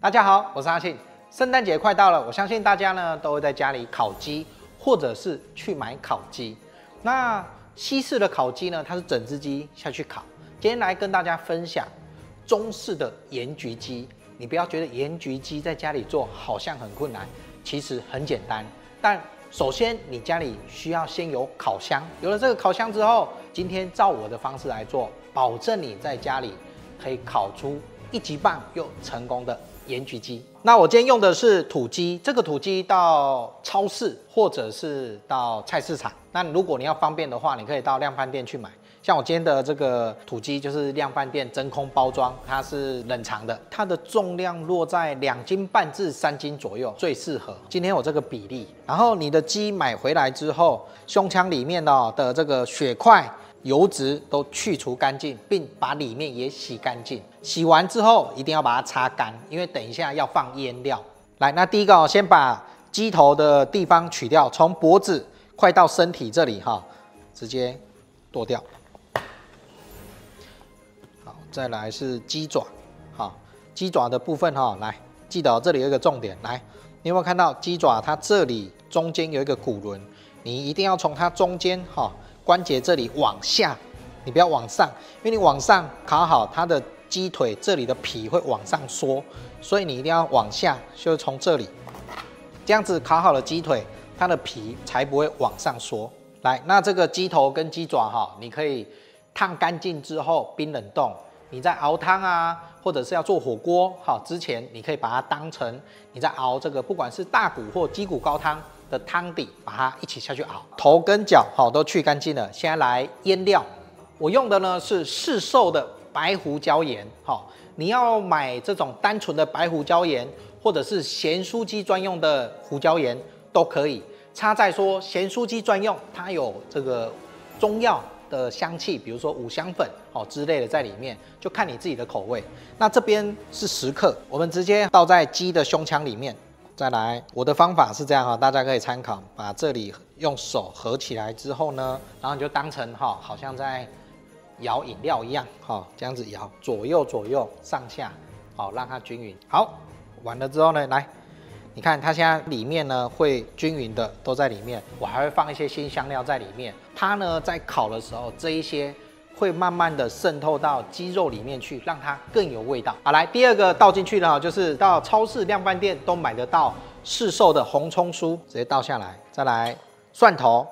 大家好，我是阿信。聖誕節快到了，我相信大家呢都會在家裡烤雞，或者是去買烤雞。那西式的烤雞呢，它是整隻雞下去烤。今天來跟大家分享中式的鹽焗雞。你不要覺得鹽焗雞在家裡做好像很困難，其實很簡單。但首先你家裡需要先有烤箱，有了這個烤箱之後，今天照我的方式來做，保證你在家裡可以烤出一級棒又成功的鹽焗雞。那我今天用的是土雞，這個土雞到超市或者是到菜市場。那如果你要方便的話，你可以到量販店去買。像我今天的這個土雞就是量販店真空包裝，它是冷藏的，它的重量落在2斤半至3斤左右，最適合今天有這個比例。然後你的雞買回來之後，胸腔裡面的這個血塊、油脂都去除乾淨，並把裡面也洗乾淨。洗完之後一定要把它擦乾，因為等一下要放醃料。來，那第一個先把雞頭的地方取掉，從脖子快到身體這裡直接剁掉。好，再來是雞爪，雞爪的部分來，記得這裡有一個重點，來，你有沒有看到雞爪它這裡中間有一個骨輪，你一定要從它中間關節這裡往下，你不要往上，因為你往上烤好，它的雞腿這裡的皮會往上縮，所以你一定要往下，就是從這裡，這樣子烤好了雞腿，它的皮才不會往上縮。來，那這個雞頭跟雞爪你可以燙乾淨之後冰冷凍，你在熬湯啊，或者是要做火鍋之前，你可以把它當成你在熬這個不管是大骨或雞骨高湯的湯底，把它一起下去熬。頭跟腳都去乾淨了，現在來醃料。我用的呢是市售的白胡椒鹽，你要買這種單純的白胡椒鹽，或者是鹹酥雞專用的胡椒鹽都可以。差在說鹹酥雞專用，它有這個中藥的香氣，比如說五香粉之類的在裡面，就看你自己的口味。那這邊是10克，我們直接倒在雞的胸腔裡面。再來，我的方法是這樣大家可以參考，把這裡用手合起來之後呢，然後你就當成好像在搖飲料一樣，這樣子搖，左右上下，讓它均勻。好，完了之後呢，來，你看它現在裡面呢會均勻的都在裡面，我還會放一些辛香料在裡面。它呢在烤的時候，這一些會慢慢的滲透到雞肉裡面去，讓它更有味道。好，來第二個倒進去的就是到超市、量販店都買得到市售的紅蔥酥，直接倒下來。再來蒜頭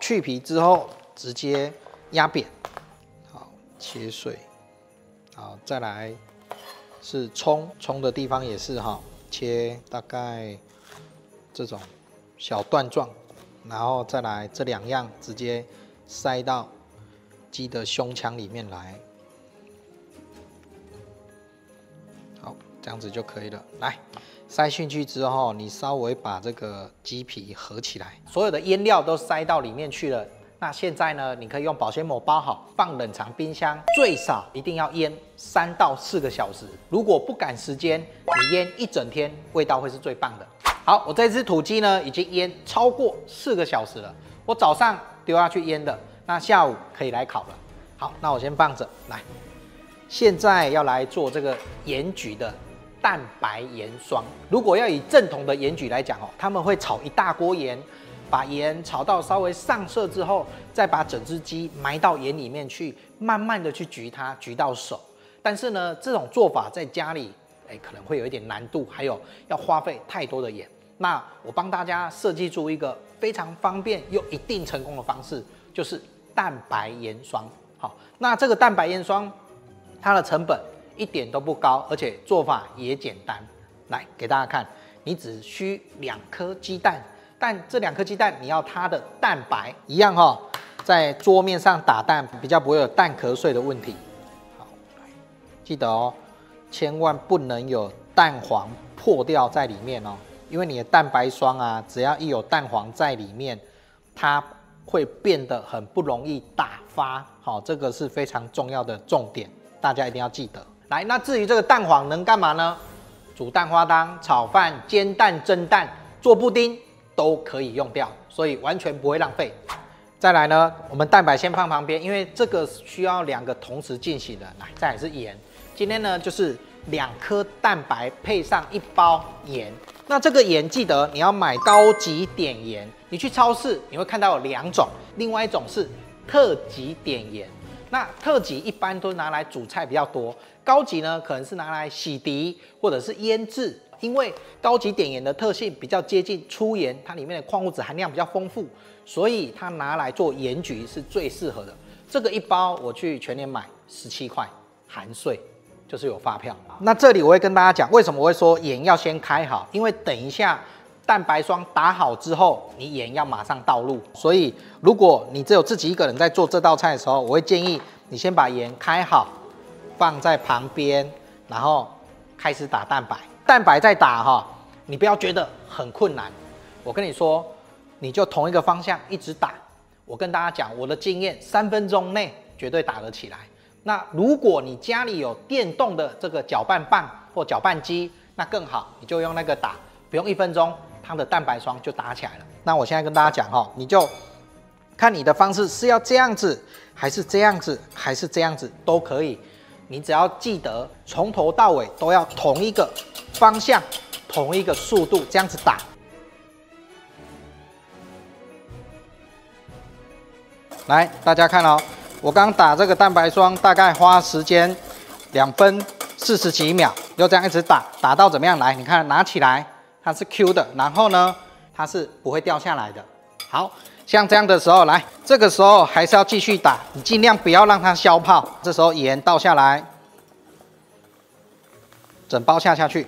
去皮之後直接壓扁，好，切碎。好，再來是蔥的地方也是切大概這種小段狀，然後再來這2樣直接塞到雞的胸腔裡面來。好，這樣子就可以了。来，塞進去之後，你稍微把這個雞皮合起來，所有的醃料都塞到裡面去了。那現在呢，你可以用保鮮膜包好，放冷藏冰箱，最少一定要醃3到4個小時。如果不趕時間，你醃一整天，味道會是最棒的。好，我這只土雞呢，已經醃超過4個小時了。我早上丟下去醃的，那下午可以來烤了。好，那我先放着。來，現在要來做這個鹽焗的蛋白鹽霜。如果要以正統的鹽焗來講他們會炒一大鍋鹽。把鹽炒到稍微上色之後，再把整隻雞埋到鹽裡面去，慢慢的去焗它，焗到熟。但是呢，這種做法在家裡，可能會有一點難度，還有要花費太多的鹽。那我幫大家設計出一個非常方便又一定成功的方式，就是蛋白鹽霜。好，那這個蛋白鹽霜，它的成本一點都不高，而且做法也簡單。來給大家看，你只需2顆雞蛋。但這2顆雞蛋，你要它的蛋白一樣在桌面上打蛋，比較不會有蛋殼碎的問題。好，記得千萬不能有蛋黃破掉在裡面因為你的蛋白霜只要一有蛋黃在裡面，它會變得很不容易打發。好，這個是非常重要的重點，大家一定要記得。來，那至於這個蛋黃能幹嘛呢？煮蛋花湯、炒飯、煎蛋、蒸蛋、做布丁。都可以用掉，所以完全不會浪費。再來呢，我們蛋白先放旁邊，因為這個需要2個同時進行的。来，再來是鹽，今天呢就是2顆蛋白配上1包鹽。那這個鹽記得你要買高級碘鹽，你去超市你會看到有2種，另外一種是特級碘鹽。那特級一般都拿來煮菜比較多，高級呢可能是拿來洗滌或者是醃製。因為高級碘鹽的特性比較接近粗鹽，它裡面的礦物質含量比較豐富，所以它拿來做鹽焗是最適合的。這個1包我去全聯買17塊，含稅，就是有發票。那這裡我會跟大家講，為什麼我會說鹽要先開好？因為等一下蛋白霜打好之後，你鹽要馬上倒入。所以如果你只有自己一個人在做這道菜的時候，我會建議你先把鹽開好，放在旁邊，然後開始打蛋白。蛋白在打哈，你不要覺得很困難。我跟你說，你就同一個方向一直打。我跟大家講，我的經驗，3分鐘內絕對打得起來。那如果你家裡有電動的這個攪拌棒或攪拌機，那更好，你就用那個打，不用1分鐘，它的蛋白霜就打起來了。那我現在跟大家講哈，你就看你的方式是要這樣子，還是這樣子，還是這樣子都可以。你只要記得從頭到尾都要同一個方向、同一個速度這樣子打。來，大家看哦，我剛打這個蛋白霜大概花時間2分40幾秒，就這樣一直打，打到怎麼樣？來，你看拿起來它是 Q 的，然後呢它是不會掉下來的。好，像這樣的時候，來，這個時候還是要繼續打，你盡量不要讓它消泡。這時候鹽倒下來，整包下去。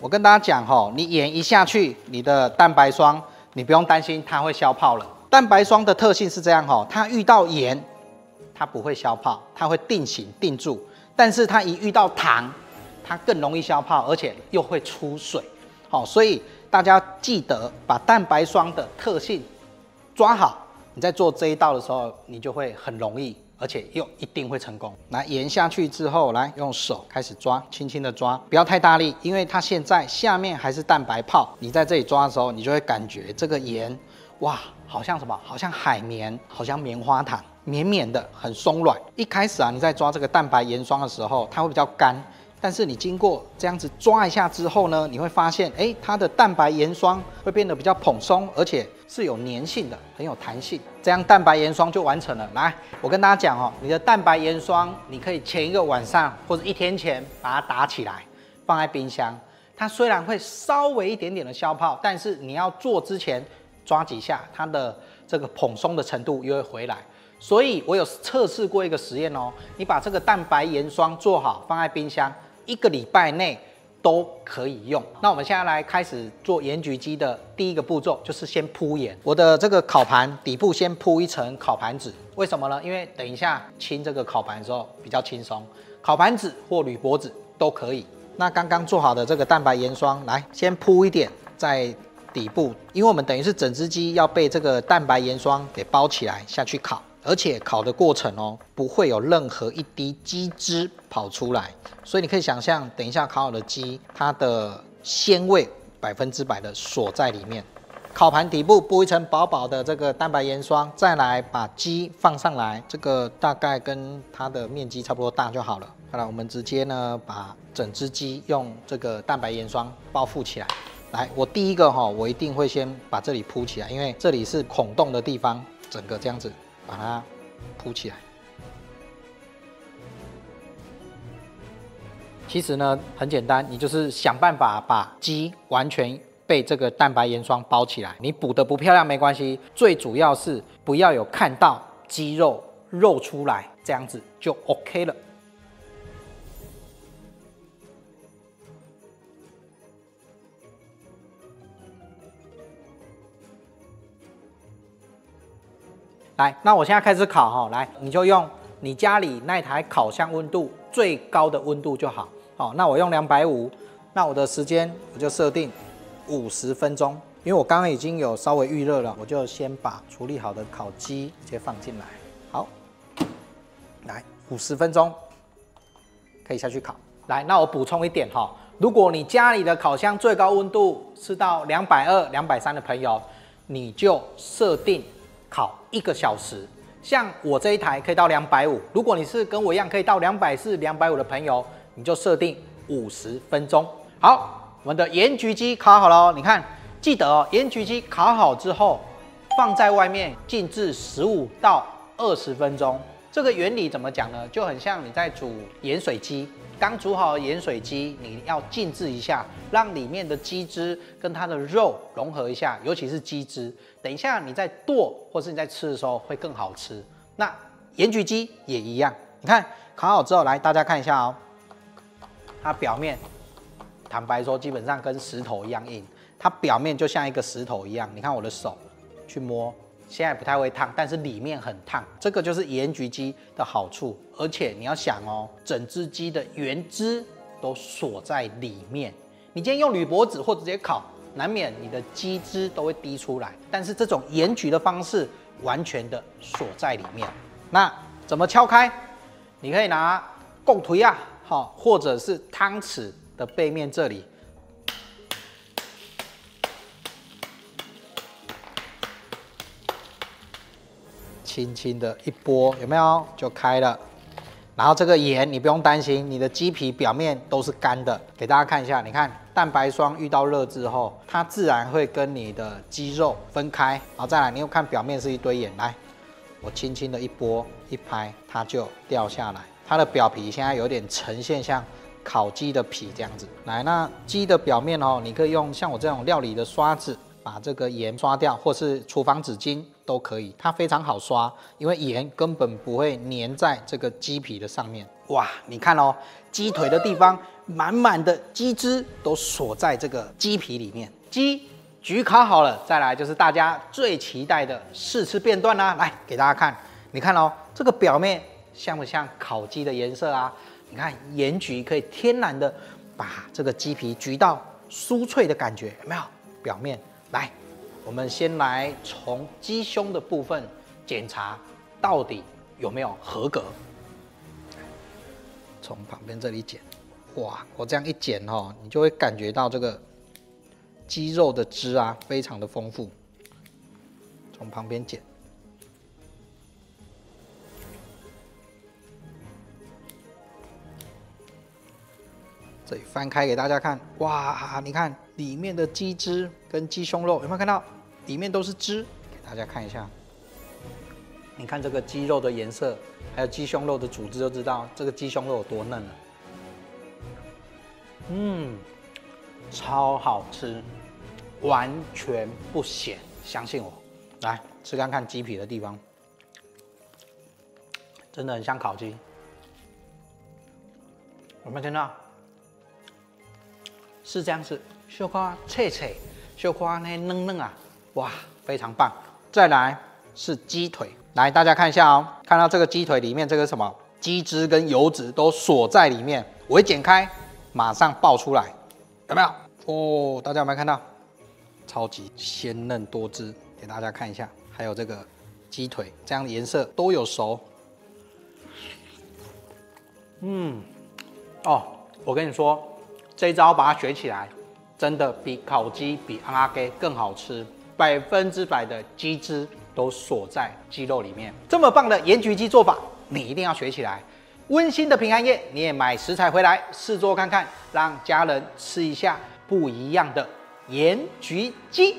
我跟大家講吼，你鹽一下去，你的蛋白霜你不用擔心它會消泡了。蛋白霜的特性是這樣吼，它遇到鹽，它不會消泡，它會定型定住。但是它一遇到糖，它更容易消泡，而且又會出水。好，所以大家記得把蛋白霜的特性抓好，你在做這一道的时候，你就會很容易，而且又一定會成功。來，鹽下去之後，來用手開始抓，輕輕的抓，不要太大力，因為它現在下面還是蛋白泡。你在這裡抓的時候，你就會感覺這個鹽，哇，好像什麼？好像海綿，好像棉花糖，綿綿的，很鬆軟。一開始啊，你在抓這個蛋白鹽霜的時候，它會比較乾。但是你經過這樣子抓一下之後呢，你會發現，它的蛋白鹽霜會變得比較蓬鬆，而且是有粘性的，很有彈性。這樣蛋白鹽霜就完成了。來，我跟大家講哦，你的蛋白鹽霜，你可以前一個晚上或者1天前把它打起來，放在冰箱。它雖然會稍微一點點的消泡，但是你要做之前抓幾下，它的這個蓬鬆的程度又會回來。所以我有測試過一個實驗哦，你把這個蛋白鹽霜做好，放在冰箱1個禮拜內都可以用。那我們現在來開始做鹽焗雞的第一個步驟，就是先鋪鹽。我的這個烤盤底部先鋪一層烤盤紙，為什麼呢？因為等一下清這個烤盤的時候比較輕鬆，烤盤紙或鋁箔紙都可以。那剛剛做好的這個蛋白鹽霜，來先鋪一點在底部，因為我們等於是整隻雞要被這個蛋白鹽霜給包起來下去烤。而且烤的過程哦，不會有任何一滴雞汁跑出來，所以你可以想象，等一下烤好的雞，它的鮮味100%的鎖在裡面。烤盤底部鋪一層薄薄的這個蛋白鹽霜，再來把雞放上來，這個大概跟它的面積差不多大就好了。好了，我們直接呢把整隻雞用這個蛋白鹽霜包覆起來。來，我第一個哈，我一定會先把這裡鋪起來，因為這裡是孔洞的地方，整個這樣子。把它鋪起來。其實呢，很簡單，你就是想辦法把雞完全被這個蛋白鹽霜包起來。你補得不漂亮沒關係，最主要是不要有看到雞肉出來，這樣子就 OK 了。來，那我現在開始烤哈，来，你就用你家裡那台烤箱溫度最高的溫度就好。好，那我用250，那我的時間我就設定50分鐘，因為我剛剛已經有稍微預熱了，我就先把處理好的烤雞直接放進來。好，來50分鐘可以下去烤。來，那我補充一點哈，如果你家裡的烤箱最高溫度是到220、230的朋友，你就設定烤1個小時，像我這一台可以到250。如果你是跟我一樣可以到240、250的朋友，你就設定50分鐘。好，我們的鹽焗雞烤好了哦，你看，記得哦，鹽焗雞烤好之後，放在外面靜置15到20分鐘。這個原理怎麼講呢？就很像你在煮鹽水雞，剛煮好的鹽水雞，你要靜置一下，讓裡面的雞汁跟它的肉融合一下，尤其是雞汁。等一下你在剁或是你在吃的時候會更好吃。那鹽焗雞也一樣，你看烤好之後，來大家看一下哦，它表面坦白說基本上跟石頭一樣硬，它表面就像一個石頭一樣。你看我的手去摸。現在不太會燙，但是裡面很燙，這個就是鹽焗雞的好處。而且你要想哦，整隻雞的原汁都鎖在裡面。你今天用鋁箔紙或直接烤，難免你的雞汁都會滴出來。但是這種鹽焗的方式，完全的鎖在裡面。那怎麼敲開？你可以拿共推啊，好，或者是湯匙的背面這裡。輕輕的一撥，有沒有就開了？然後這個鹽你不用擔心，你的雞皮表面都是乾的。給大家看一下，你看蛋白霜遇到熱之後，它自然會跟你的雞肉分開。然後再來，你又看表面是一堆鹽，來，我輕輕的一撥一拍，它就掉下來。它的表皮現在有點呈現像烤雞的皮這樣子。來，那雞的表面哦，你可以用像我這種料理的刷子把這個鹽刷掉，或是廚房紙巾。都可以，它非常好刷，因為鹽根本不會粘在這個雞皮的上面。哇，你看哦，雞腿的地方滿滿的雞汁都鎖在這個雞皮裡面。雞焗烤好了，再來就是大家最期待的試吃片段啦。來給大家看，你看哦，這個表面像不像烤雞的顏色啊？你看鹽焗可以天然的把這個雞皮焗到酥脆的感覺，有沒有？表面來。我們先來從雞胸的部分檢查，到底有沒有合格。從旁邊這裡剪，哇，我這樣一剪哦，你就會感覺到這個雞肉的汁啊，非常的豐富。從旁邊剪，這裡翻開給大家看，哇，你看裡面的雞汁跟雞胸肉有沒有看到？裡面都是汁，給大家看一下。你看這個雞肉的顏色，還有雞胸肉的組織，就知道這個雞胸肉有多嫩了。超好吃，完全不鹹，相信我。來吃看看雞皮的地方，真的很像烤雞。有沒有聽到？是這樣子，小塊脆脆，小塊呢嫩嫩啊。哇，非常棒！再來是雞腿，來大家看一下哦，看到這個雞腿裡面這個什麼雞汁跟油脂都鎖在裡面，我一剪開，馬上爆出來，有沒有？哦，大家有沒有看到？超級鮮嫩多汁，給大家看一下。還有這個雞腿，這樣的顏色都有熟。哦，我跟你說，這一招把它學起來，真的比烤雞、比甕仔雞更好吃。100%的雞汁都鎖在雞肉裡面，這麼棒的鹽焗雞做法，你一定要學起來。溫馨的平安夜，你也買食材回來試做看看，讓家人吃一下不一樣的鹽焗雞。